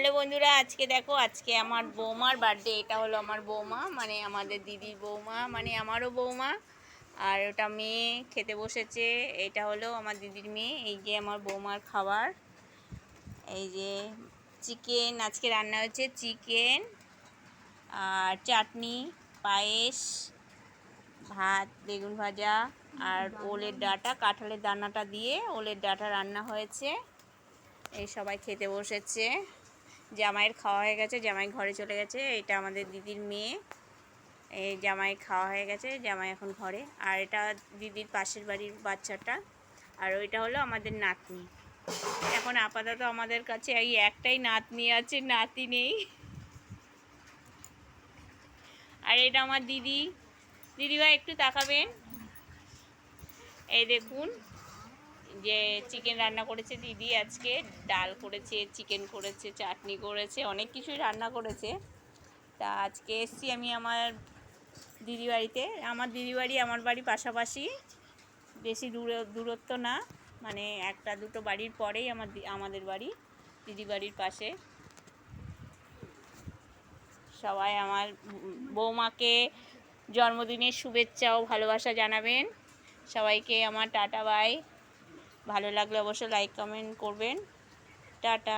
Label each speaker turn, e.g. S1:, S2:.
S1: Hello বন্ধুরা, আজকে দেখো, আজকে আমার বৌমার বার্থডে। এটা হলো আমার বৌমা, মানে আমাদের দিদির বৌমা, মানে আমারও বৌমা। আর ওটা মেয়ে খেতে বসেছে। এটা হলো আমার দিদির মেয়ে। এই যে আমার বৌমার খাবার, এই যে চিকেন আজকে রান্না হয়েছে, চিকেন আর চাটনি, পায়েস, ভাত, বেগুন ভাজা আর ওলের ডাঁটা, কাঁঠালের দানাটা দিয়ে ওলের ডাঁটা রান্না হয়েছে। এই সবাই খেতে বসেছে। জামাইয়ের খাওয়া হয়ে গেছে, জামাই ঘরে চলে গেছে। এটা আমাদের দিদির মেয়ে। এই জামাই খাওয়া হয়ে গেছে, জামাই এখন ঘরে। আর এটা দিদির পাশের বাড়ির বাচ্চাটা। আর ওইটা হলো আমাদের নাতনি। এখন আপাতত আমাদের কাছে এই একটাই নাতনি আছে, নাতি নেই। আর এটা আমার দিদি। দিদিভাই একটু তাকাবেন। এই দেখুন, যে চিকেন রান্না করেছে দিদি আজকে, ডাল করেছে, চিকেন করেছে, চাটনি করেছে, অনেক কিছুই রান্না করেছে। তা আজকে এসছি আমি আমার দিদি বাড়িতে। আমার দিদি বাড়ি আমার বাড়ি পাশাপাশি, বেশি দূরত্ব না, মানে একটা দুটো বাড়ির পরেই আমাদের বাড়ি, দিদি বাড়ির পাশে। সবাই আমার বৌমাকে জন্মদিনের শুভেচ্ছা ও ভালোবাসা জানাবেন। সবাইকে আমার টাটা বাই। ভালো লাগলে অবশ্যই লাইক কমেন্ট করবেন। টাটা।